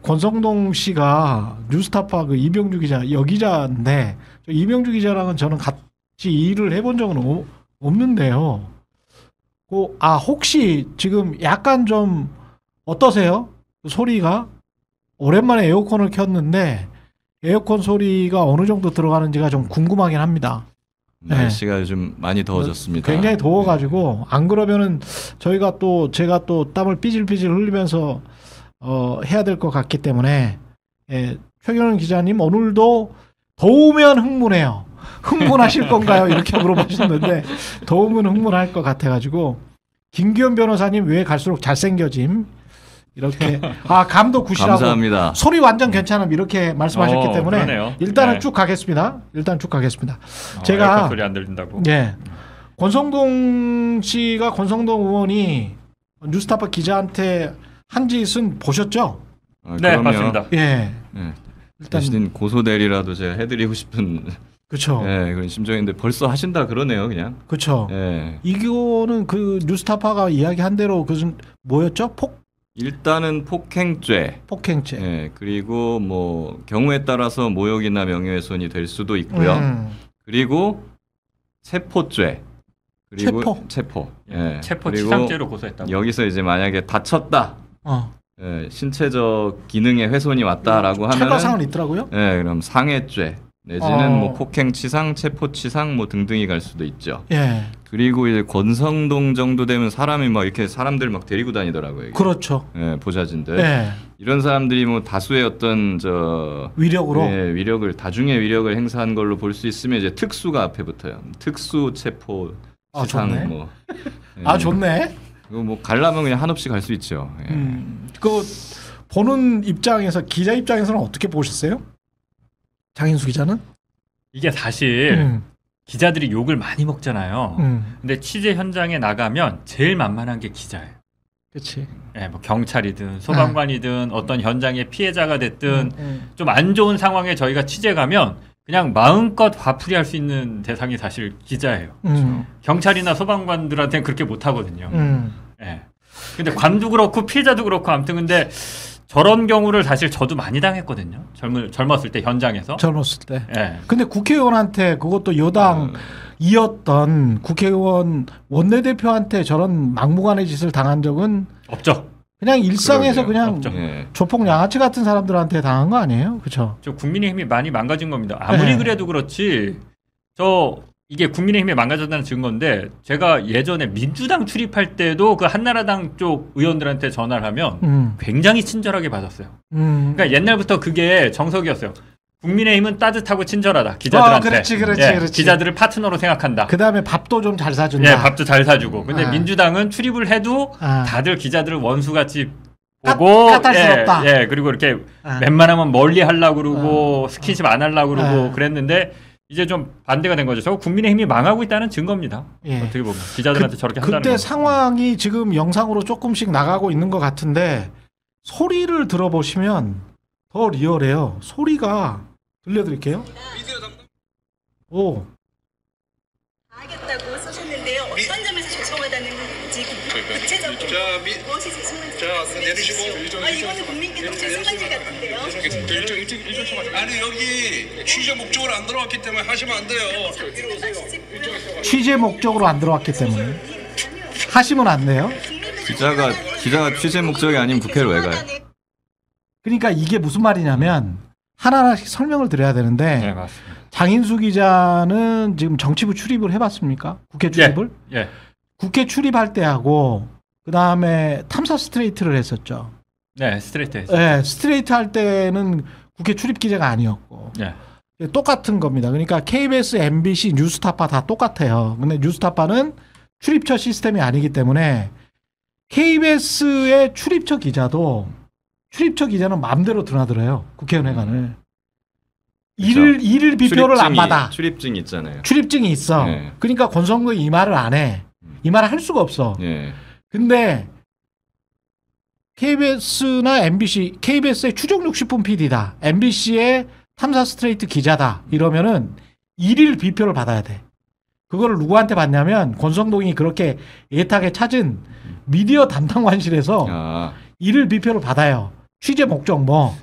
권성동 씨가 뉴스타파 그 이병주 기자 여기자인데 이병주 기자랑은 저는 같이 일을 해본 적은 없는데요. 혹시 지금 약간 좀 어떠세요? 소리가 오랜만에 에어컨을 켰는데 에어컨 소리가 어느 정도 들어가는지가 좀 궁금하긴 합니다. 날씨가 요즘 많이 더워졌습니다. 굉장히 더워가지고 안 그러면은 제가 또 땀을 삐질삐질 흘리면서 해야 될 것 같기 때문에 최경영 기자님 오늘도 더우면 흥분해요. 흥분하실 건가요? 이렇게 물어보셨는데 더우면 흥분할 것 같아가지고 김기현 변호사님 왜 갈수록 잘생겨짐 이렇게 감도 굿이라고 감사합니다. 소리 완전 괜찮음 이렇게 말씀하셨기 때문에 그러네요. 일단은 네. 쭉 가겠습니다. 제가 에어컨 소리 안 들린다고. 권성동 씨가 권성동 의원이 뉴스타파 기자한테 한 짓은 보셨죠? 네, 맞습니다. 예. 네. 일단 대신 고소 대리라도 제가 해드리고 싶은 그렇죠. 그런 심정인데 벌써 하신다 그러네요, 그냥. 그렇죠. 이거는 그 뉴스타파가 이야기한 대로 그것은 뭐였죠? 일단은 폭행죄. 그리고 뭐 경우에 따라서 모욕이나 명예훼손이 될 수도 있고요. 그리고 체포죄. 그리고 체포. 체포 그리고 치상죄로 고소했다고. 여기서 이제 만약에 다쳤다. 신체적 기능에 훼손이 왔다라고 하면 찰과상은 있더라고요. 그럼 상해죄 내지는 뭐 폭행치상, 체포치상 뭐 등등이 갈 수도 있죠. 그리고 이제 권성동 정도 되면 사람이 막 이렇게 사람들 막 데리고 다니더라고요. 이게. 그렇죠. 보좌진들. 이런 사람들이 뭐 다수의 어떤 위력으로 위력을 다중의 위력을 행사한 걸로 볼 수 있으면 이제 특수가 앞에 붙어요. 특수 체포 치상 좋네. 뭐. 좋네. 이거 뭐 가려면 그냥 한없이 갈 수 있죠. 그 보는 입장에서 기자 입장에서는 어떻게 보셨어요? 장인수 기자는? 이게 사실 기자들이 욕을 많이 먹잖아요. 근데 취재 현장에 나가면 제일 만만한 게 기자예요. 그렇지. 뭐 경찰이든 소방관이든 어떤 현장의 피해자가 됐든 좀 안 좋은 상황에 저희가 취재 가면 그냥 마음껏 화풀이할 수 있는 대상이 사실 기자예요. 경찰이나 소방관들한테는 그렇게 못 하거든요. 근데 관도 그렇고 피해자도 그렇고 아무튼 근데 저런 경우를 사실 저도 많이 당했거든요. 젊었을 때 현장에서. 젊었을 때. 근데 국회의원한테 그것도 여당이었던 국회의원 원내대표한테 저런 막무가내 짓을 당한 적은 없죠. 그냥 일상에서 그냥 없죠. 조폭 양아치 같은 사람들한테 당한 거 아니에요? 그렇죠? 저 국민의힘이 많이 망가진 겁니다. 아무리 그래도 그렇지 이게 국민의힘이 망가졌다는 증거인데 제가 예전에 민주당 출입할 때도 그 한나라당 쪽 의원들한테 전화를 하면 굉장히 친절하게 받았어요. 그러니까 옛날부터 그게 정석이었어요. 국민의힘은 따뜻하고 친절하다. 기자들한테. 그렇지. 기자들을 파트너로 생각한다. 그다음에 밥도 좀 잘 사준다. 밥도 잘 사주고. 근데 민주당은 출입을 해도 다들 기자들을 원수같이 보고 까탈스럽다. 그리고 이렇게 웬만하면 멀리 하려고 그러고 스킨십 안 하려고 그러고 그랬는데 이제 좀 반대가 된 거죠. 저 국민의힘이 망하고 있다는 증거입니다. 어떻게 보면 기자들한테 저렇게 한다는 거. 그때 상황이 지금 영상으로 조금씩 나가고 있는 것 같은데 소리를 들어보시면 더 리얼해요. 소리가 들려드릴게요. 알겠다고 쓰셨는데요. 어떤 점에서 죄송하다는 구체적으로 무엇이 죄송한지 내주시고 이거는 국민께 좀 죄송한지 같은데요. 아니 여기 취재 목적으로 안 들어왔기 때문에 하시면 안 돼요. 취재 목적으로 안 들어왔기 때문에 하시면 안 돼요. 기자가 취재 목적이 아니면 국회를 왜 가요? 그러니까 이게 무슨 말이냐면 하나하나씩 설명을 드려야 되는데 맞습니다. 장인수 기자는 지금 정치부 출입을 해봤습니까? 국회 출입을? 국회 출입할 때하고 그 다음에 탐사 스트레이트를 했었죠. 스트레이트 했었죠. 스트레이트 할 때는 국회 출입 기자가 아니었고 똑같은 겁니다. 그러니까 KBS, MBC, 뉴스타파 다 똑같아요. 근데 뉴스타파는 출입처 시스템이 아니기 때문에 KBS의 출입처 기자는 마음대로 드나들어요. 국회의원회관을. 일일 비표를 안 받아. 출입증이 있잖아요. 출입증이 있어. 그러니까 권성동이 이 말을 안 해. 이 말을 할 수가 없어. 근데 KBS나 MBC, KBS의 추정 60분 PD다. MBC의 탐사 스트레이트 기자다. 이러면은 일일 비표를 받아야 돼. 그거를 누구한테 받냐면 권성동이 그렇게 애타게 찾은 미디어 담당관실에서 일일 비표를 받아요. 취재 목적 뭐.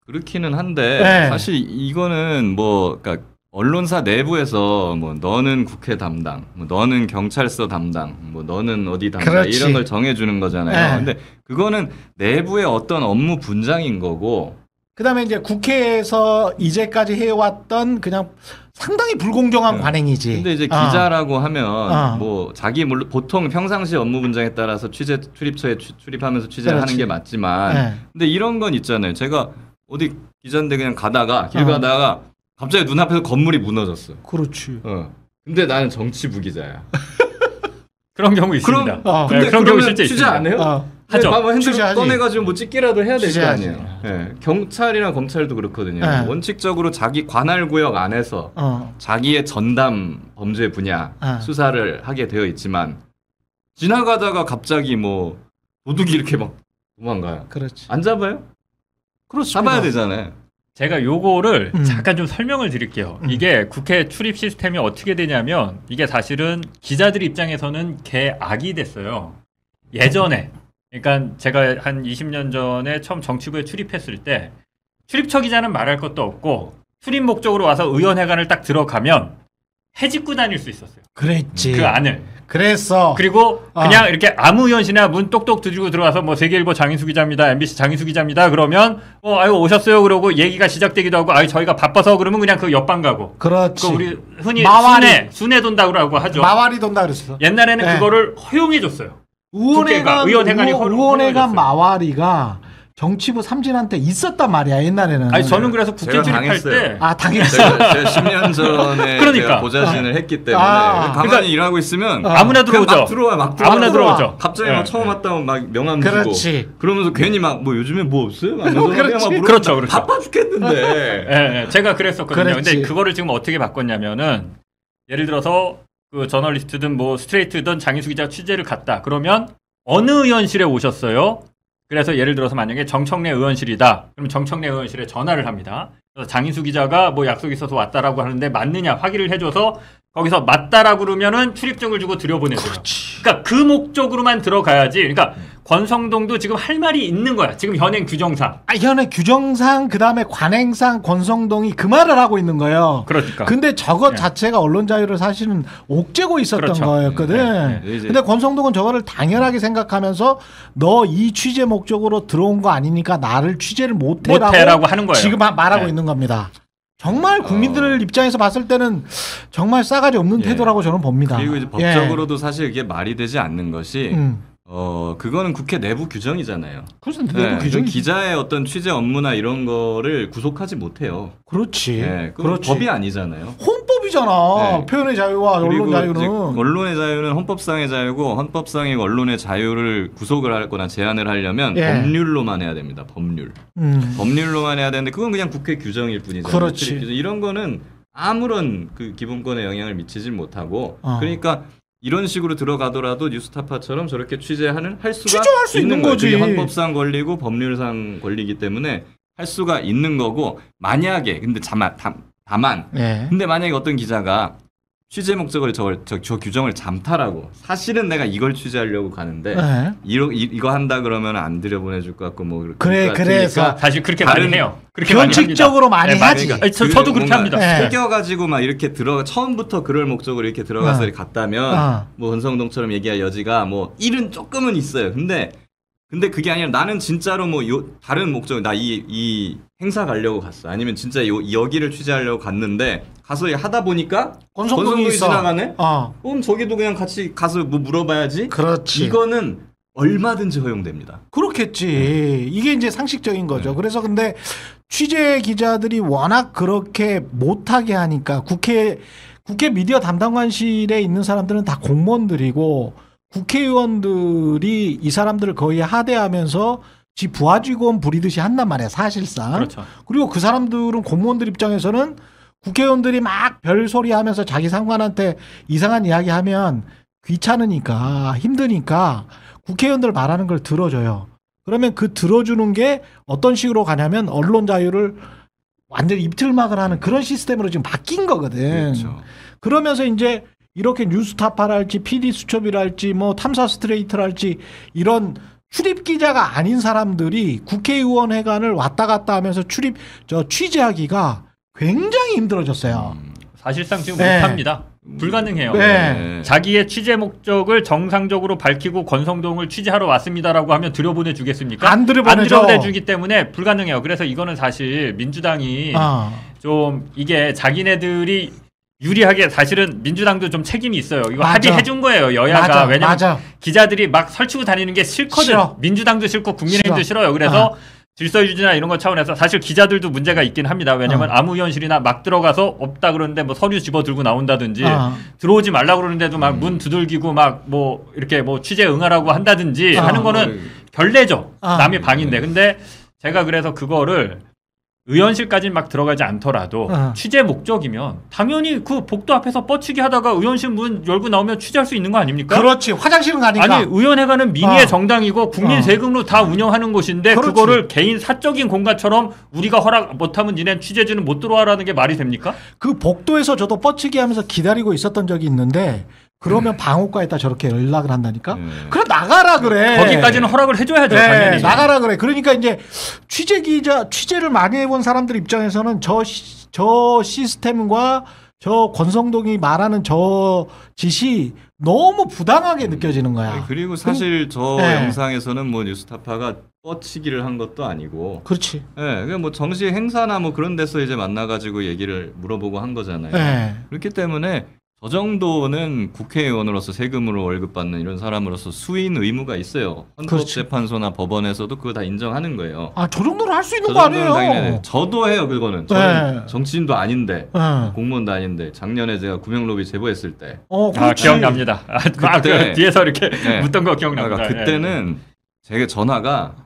그렇기는 한데 네. 사실 이거는 뭐 그러니까 언론사 내부에서 뭐 너는 국회 담당, 뭐 너는 경찰서 담당, 뭐 너는 어디 담당 그렇지. 이런 걸 정해주는 거잖아요. 네. 근데 그거는 내부의 어떤 업무 분장인 거고. 그다음에 이제 국회에서 이제까지 해왔던 그냥 상당히 불공정한 관행이지. 근데 이제 기자라고 하면 뭐 자기 물론 보통 평상시 업무 분장에 따라서 취재 출입처에 출입하면서 취재를 그렇지. 하는 게 맞지만, 근데 이런 건 있잖아요. 제가 어디 기자인데 그냥 가다가 길 가다가 갑자기 눈앞에서 건물이 무너졌어. 그렇지. 근데 나는 정치부 기자야. 그런 경우 있습니다. 근데 그런 경우 실제 취재 있습니다. 안 해요? 하죠. 뭐 핸드폰 취재하지. 꺼내가지고 뭐 찍기라도 해야 될 거 취재하지. 아니에요. 예. 경찰이나 검찰도 그렇거든요. 네. 원칙적으로 자기 관할 구역 안에서 자기의 전담 범죄 분야 수사를 하게 되어 있지만 지나가다가 갑자기 뭐 도둑이 이렇게 막 도망가요. 그렇지. 안 잡아요? 그렇습니다. 잡아야 되잖아요. 제가 요거를 잠깐 좀 설명을 드릴게요. 이게 국회 출입 시스템이 어떻게 되냐면 이게 사실은 기자들 입장에서는 개악이 됐어요. 예전에 그러니까 제가 한 20년 전에 처음 정치부에 출입했을 때 출입처 기자는 말할 것도 없고 출입 목적으로 와서 의원회관을 딱 들어가면 해집고 다닐 수 있었어요. 그랬지. 그 안을. 그랬어. 그리고 그냥 이렇게 아무 의원실이나 문 똑똑 두드리고 들어와서 뭐 세계일보 장인수 기자입니다. MBC 장인수 기자입니다. 그러면 아유 오셨어요. 그러고 얘기가 시작되기도 하고 아유 저희가 바빠서 그러면 그냥 그 옆방 가고. 그렇지. 그 우리 흔히 마와리. 순회 돈다고 하죠. 마와리 돈다 그랬어. 옛날에는 네. 그거를 허용해 줬어요. 의원회관 허용해줬어요. 마와리가 정치부 삼진한테 있었단 말이야 옛날에는. 아니 저는 그래서 국회 제가 출입할 당했어요. 때 당했어. 제가 10년 전에 그러니까. 제가 보좌진을 했기 때문에 가만히 그러니까 일하고 있으면 아무나 그냥 들어오죠. 막 들어와. 아무나 들어오죠. 갑자기 막 처음 왔다고 막 명함 그렇지. 주고 그러면서 괜히 막 뭐 요즘에 뭐 없어요? 그렇지. 그렇죠. 바빠 죽겠는데. 예, 제가 그랬었거든요. 그랬지. 근데 그거를 지금 어떻게 바꿨냐면은 예를 들어서 그 저널리스트든 뭐 스트레이트든 장인수 기자 취재를 갔다. 그러면 어느 의원실에 오셨어요? 그래서 예를 들어서 만약에 정청래 의원실이다. 그럼 정청래 의원실에 전화를 합니다. 그래서 장인수 기자가 뭐 약속이 있어서 왔다라고 하는데 맞느냐 확인을 해줘서 거기서 맞다라고 그러면은 출입증을 주고 들여보내줘요. 그러니까 그 목적으로만 들어가야지. 그러니까 권성동도 지금 할 말이 있는 거야. 지금 현행 규정상. 현행 규정상 그다음에 관행상 권성동이 그 말을 하고 있는 거예요. 그러니까. 근데 저것 자체가 언론 자유를 사실은 옥죄고 있었던 그렇죠. 거였거든. 근데 권성동은 저거를 당연하게 생각하면서 너 이 취재 목적으로 들어온 거 아니니까 나를 취재를 못해라고 하는 거예요. 지금 말하고 있는 겁니다. 정말 국민들 입장에서 봤을 때는 정말 싸가지 없는 태도라고 저는 봅니다. 그리고 이제 법적으로도 사실 이게 말이 되지 않는 것이 그거는 국회 내부 규정이잖아요. 그래서 내부 규정 기자의 어떤 취재 업무나 이런 거를 구속하지 못해요. 그렇지. 그렇지. 법이 아니잖아요. 헌법이잖아. 표현의 자유와 언론 자유는. 언론의 자유는 헌법상의 자유고 헌법상의 언론의 자유를 구속을 하거나 제한을 하려면 법률로만 해야 됩니다. 법률로만 해야 되는데 그건 그냥 국회 규정일 뿐이잖아요. 그렇지. 이런 거는 아무런 그 기본권에 영향을 미치질 못하고 그러니까 이런 식으로 들어가더라도 뉴스타파처럼 저렇게 할 수가 취재할 수 있는 거지. 헌법상 권리고 법률상 권리기 때문에 할 수가 있는 거고 만약에 근데 다만 근데 만약에 어떤 기자가 취재 목적을 저 규정을 잠탈하고 사실은 내가 이걸 취재하려고 가는데 이거 한다 그러면 안 들여보내줄 것 같고 뭐 그래서 사실 그렇게 많이 해요. 그렇게 변칙적으로 많이 하지. 그러니까 저도 그렇게 합니다. 속여가지고 막 이렇게 처음부터 그럴 목적으로 이렇게 들어가서 갔다면 뭐 권성동처럼 얘기할 여지가 뭐 일은 조금은 있어요. 근데 그게 아니라 나는 진짜로 뭐 다른 목적 나 이 행사 가려고 갔어. 아니면 진짜 여기를 취재하려고 갔는데 가서 하다 보니까 권성동이 지나가네. 그럼 저기도 그냥 같이 가서 뭐 물어봐야지. 그렇지. 이거는 얼마든지 허용됩니다. 그렇겠지. 이게 이제 상식적인 거죠. 그래서 근데 취재 기자들이 워낙 그렇게 못하게 하니까 국회 미디어 담당관실에 있는 사람들은 다 공무원들이고 국회의원들이 이 사람들을 거의 하대하면서 지 부하 직원 부리듯이 한단 말이야 사실상. 그렇죠. 그리고 그 사람들은 공무원들 입장에서는 국회의원들이 막 별소리 하면서 자기 상관한테 이상한 이야기 하면 귀찮으니까 힘드니까 국회의원들 말하는 걸 들어줘요. 그러면 그 들어주는 게 어떤 식으로 가냐면 언론 자유를 완전히 입틀막을 하는 그런 시스템으로 지금 바뀐 거거든. 그렇죠. 그러면서 이제 이렇게 뉴스타파랄지 PD 수첩이랄지 뭐 탐사 스트레이트랄지 이런 출입 기자가 아닌 사람들이 국회의원회관을 왔다 갔다 하면서 취재하기가 굉장히 힘들어졌어요. 사실상 지금 네. 못합니다. 불가능해요. 네. 자기의 취재 목적을 정상적으로 밝히고 권성동을 취재하러 왔습니다라고 하면 들여보내주겠습니까? 안 들여보내죠. 안 들여보내주기 때문에 불가능해요. 그래서 이거는 사실 민주당이 좀 이게 자기네들이 유리하게 사실은 민주당도 좀 책임이 있어요. 이거 맞아. 합의해준 거예요. 여야가. 맞아. 왜냐면 맞아. 기자들이 막 설치고 다니는 게 싫거든. 싫어. 민주당도 싫고 국민의힘도 싫어요. 그래서 질서 유지나 이런 것 차원에서 사실 기자들도 문제가 있긴 합니다. 왜냐면 아무위원실이나 막 들어가서 없다 그러는데 뭐 서류 집어 들고 나온다든지 들어오지 말라고 그러는데도 막 문 두들기고 막 뭐 이렇게 뭐 취재 응하라고 한다든지 하는 거는 결례죠. 남의 방인데. 근데 제가 그래서 그거를 의원실까지는 막 들어가지 않더라도 취재 목적이면 당연히 그 복도 앞에서 뻗치기 하다가 의원실 문 열고 나오면 취재할 수 있는 거 아닙니까? 그렇지. 화장실은 가니까. 아니 의원회관은 민의의 정당이고 국민 세금으로 다 운영하는 곳인데 그렇지. 그거를 개인 사적인 공간처럼 우리가 허락 못하면 니네 취재진은 못 들어와라는 게 말이 됩니까? 그 복도에서 저도 뻗치기 하면서 기다리고 있었던 적이 있는데 그러면 방호과에다 저렇게 연락을 한다니까? 그럼 나가라 그래. 거기까지는 허락을 해줘야죠. 네, 당연히. 나가라 그래. 그러니까 이제 취재를 많이 해본 사람들 입장에서는 저 시스템과 저 권성동이 말하는 저 짓이 너무 부당하게 느껴지는 거야. 그리고 사실 저 영상에서는 뭐 뉴스타파가 뻗치기를 한 것도 아니고. 그렇지. 네, 그냥 뭐 정시 행사나 뭐 그런 데서 이제 만나가지고 얘기를 물어보고 한 거잖아요. 네. 그렇기 때문에 저 정도는 국회의원으로서 세금으로 월급 받는 이런 사람으로서 수인 의무가 있어요. 헌법재판소나 법원에서도 그거 다 인정하는 거예요. 저 정도는 할 수 있는 거 아니에요? 저도 해요, 그거는. 저는 정치인도 아닌데, 공무원도 아닌데, 작년에 제가 구명로비 제보했을 때. 기억납니다. 그때 뒤에서 이렇게 묻던 거 기억납니다. 그러니까 그때는 제가 전화가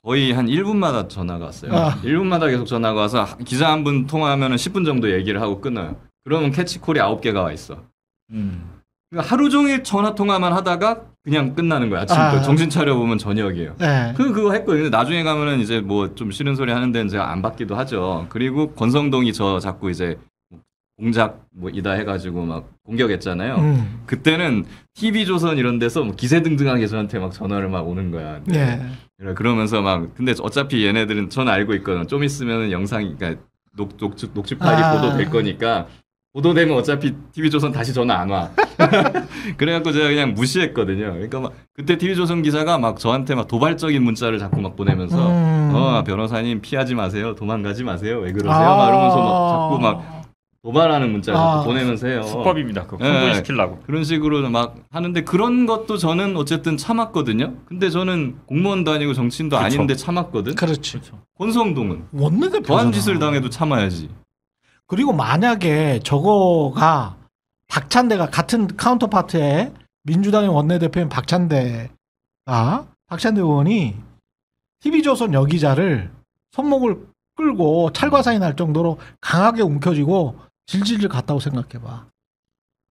거의 한 1분마다 전화가 왔어요. 1분마다 계속 전화가 와서 기자 한 분 통화하면 10분 정도 얘기를 하고 끊어요. 그러면 캐치콜이 9개가 와 있어. 그러니까 하루 종일 전화 통화만 하다가 그냥 끝나는 거야. 아침부터 정신 차려 보면 저녁이에요. 그거 했거든요. 근데 나중에 가면은 이제 뭐 좀 싫은 소리 하는 데는 제가 안 받기도 하죠. 그리고 권성동이 저 자꾸 이제 공작 뭐 이다 해가지고 막 공격했잖아요. 그때는 TV조선 이런 데서 뭐 기세등등하게 저한테 막 전화를 막 오는 거야. 그러면서 막 근데 어차피 얘네들은 전 알고 있거든. 좀 있으면은 영상이 그러니까 녹취 파일이 보도될 거니까. 보도되면 어차피 TV조선 다시 전화 안 와. 그래갖고 제가 그냥 무시했거든요. 그러니까 막 그때 TV조선 기자가 막 저한테 막 도발적인 문자를 자꾸 막 보내면서 변호사님 피하지 마세요. 도망가지 마세요. 왜 그러세요? 막 이러면서 막 자꾸 막 도발하는 문자를 자꾸 보내면서 해요. 수법입니다. 그거 흥분시키려고. 그런 식으로 막 하는데 그런 것도 저는 어쨌든 참았거든요. 근데 저는 공무원도 아니고 정치인도 아닌데 참았거든. 그렇지. 권성동은 원내대표잖아. 더한 짓을 당해도 참아야지. 그리고 만약에 저거가 박찬대가 같은 카운터파트에 민주당의 원내대표인 박찬대 의원이 TV조선 여기자를 손목을 끌고 찰과상이 날 정도로 강하게 움켜쥐고 질질질 갔다고 생각해봐.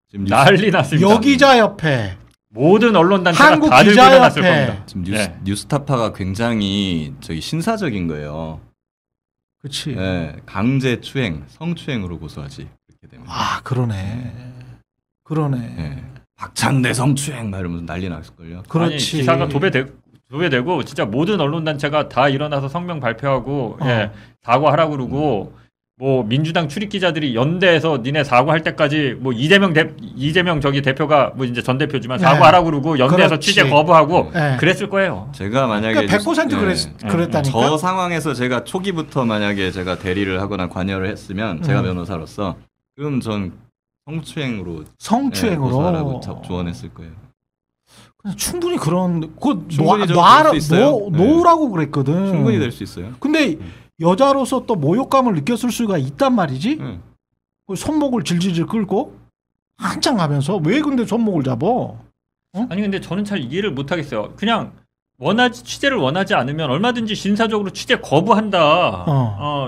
지금 난리 났습니다. 여기자 협회 모든 언론단체가 다들 일어났을 겁니다. 지금 뉴스타파가 굉장히 신사적인 거예요. 그렇지. 강제 추행, 성추행으로 고소하지. 그렇게 되면. 그러네. 박찬대 성추행 막 이러면서 난리 났을걸요. 그렇지. 아니, 기사가 도배되고 진짜 모든 언론단체가 다 일어나서 성명 발표하고 사과하라고 그러고 뭐 민주당 출입 기자들이 연대해서 니네 사과할 때까지 뭐 이재명 저기 대표가 뭐 이제 전 대표지만 사과하라고 그러고 연대해서 그렇지. 취재 거부하고 그랬을 거예요. 제가 만약에 100% 그랬다니까. 저 상황에서 제가 초기부터 만약에 제가 대리를 하거나 관여를 했으면 제가 변호사로서 그럼 전 성추행으로 고소하라고 조언했을 거예요. 충분히 그런 있어요. 놓으라고 그랬거든. 충분히 될 수 있어요. 근데 여자로서 또 모욕감을 느꼈을 수가 있단 말이지. 손목을 질질질 끌고 한참 가면서 왜 근데 손목을 잡어? 아니 근데 저는 잘 이해를 못 하겠어요. 그냥 취재를 원하지 않으면 얼마든지 신사적으로 취재 거부한다.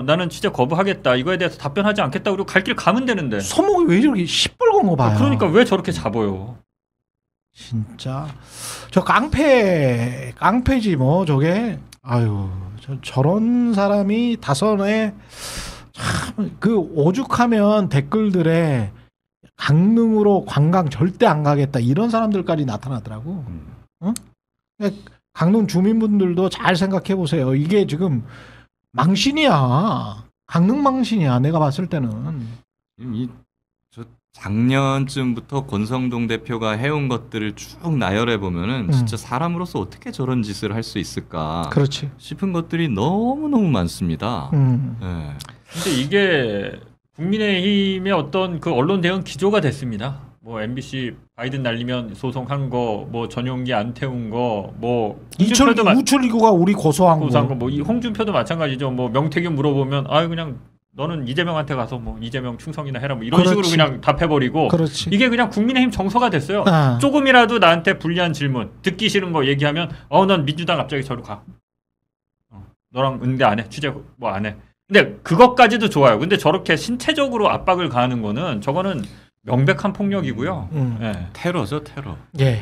나는 취재 거부하겠다. 이거에 대해서 답변하지 않겠다. 그리고 갈 길 가면 되는데. 손목이 왜 저렇게 시뻘건 거 봐요. 그러니까 왜 저렇게 잡아요? 진짜 저 깡패지 뭐 저게. 아유 저런 사람이 다선에 참 그 오죽하면 댓글들에 강릉으로 관광 절대 안 가겠다 이런 사람들까지 나타나더라고. 강릉 주민분들도 잘 생각해 보세요. 이게 지금 망신이야. 강릉 망신이야. 내가 봤을 때는. 저 작년쯤부터 권성동 대표가 해온 것들을 쭉 나열해 보면은 진짜 사람으로서 어떻게 저런 짓을 할 수 있을까 그렇지. 싶은 것들이 너무너무 많습니다. 네. 근데 이게 국민의힘의 어떤 그 언론 대응 기조가 됐습니다. 뭐 MBC 바이든 날리면 소송한 거, 뭐 전용기 안 태운 거, 뭐 우철이고가 우리 고소한 거, 뭐 이 홍준표도 마찬가지죠. 뭐 명태균 물어보면 아 그냥 너는 이재명한테 가서 뭐 이재명 충성이나 해라 뭐 이런 그렇지. 식으로 그냥 답해버리고 그렇지. 이게 그냥 국민의힘 정서가 됐어요. 조금이라도 나한테 불리한 질문, 듣기 싫은 거 얘기하면 넌 민주당 갑자기 저로 가. 너랑 응대 안 해, 취재 뭐 안 해. 근데 그것까지도 좋아요. 근데 저렇게 신체적으로 압박을 가하는 거는 저거는 명백한 폭력이고요. 테러죠, 테러. 예.